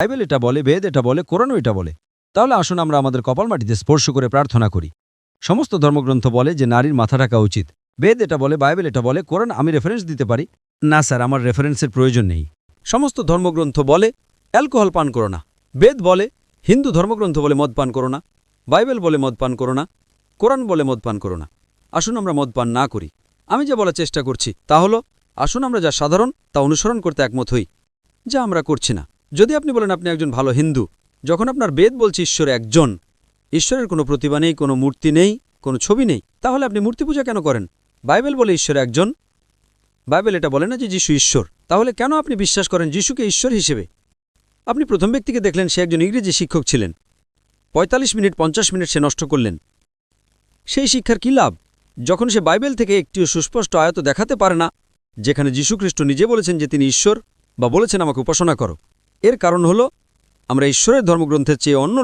Bible এটা বলে, বেদ এটা বলে, কোরআনও এটা বলে। তাহলে আসুন আমরা আমাদের কপাল মাটিতে স্পর্শ করে প্রার্থনা করি। সমস্ত ধর্মগ্রন্থ বলে যে নারীর মাথা ঢাকা উচিত। বেদ এটা বলে, বাইবেল এটা বলে, কোরআন আমি রেফারেন্স দিতে পারি। না স্যার, আমার রেফারেন্সের প্রয়োজন নেই। সমস্ত ধর্মগ্রন্থ বলে অ্যালকোহল পান করো না। বেদ বলে, হিন্দু ধর্মগ্রন্থ বলে মদ পান করো না, বাইবেল বলে মদ পান করো না, কোরআন বলে মদ পান করো না। আসুন আমরা মদ পান না করি। আমি যা বলার চেষ্টা করছি তা হলো, আসুন আমরা যা সাধারণ তা অনুসরণ করতে একমত হই, যা আমরা করছি না। যদি আপনি বলেন আপনি একজন ভালো হিন্দু, যখন আপনার বেদ বলছে ঈশ্বর একজন, ঈশ্বরের কোনো প্রতিভা নেই, কোনো মূর্তি নেই, কোনো ছবি নেই, তাহলে আপনি মূর্তি পূজা কেন করেন? বাইবেল বলে ঈশ্বর একজন, বাইবেল এটা বলে না যে যিশু ঈশ্বর। তাহলে কেন আপনি বিশ্বাস করেন যিশুকে ঈশ্বর হিসেবে? আপনি প্রথম ব্যক্তিকে দেখলেন, সে একজন ইংরেজি শিক্ষক ছিলেন। ৪৫ মিনিট ৫০ মিনিট সে নষ্ট করলেন। সেই শিক্ষার কী লাভ যখন সে বাইবেল থেকে একটিও সুস্পষ্ট আয়াত দেখাতে পারে না যেখানে যীশুখ্রিস্ট নিজে বলেছেন যে তিনি ঈশ্বর, বা বলেছেন আমাকে উপাসনা করো? এর কারণ হলো আমরা ঈশ্বরের ধর্মগ্রন্থের চেয়ে অন্য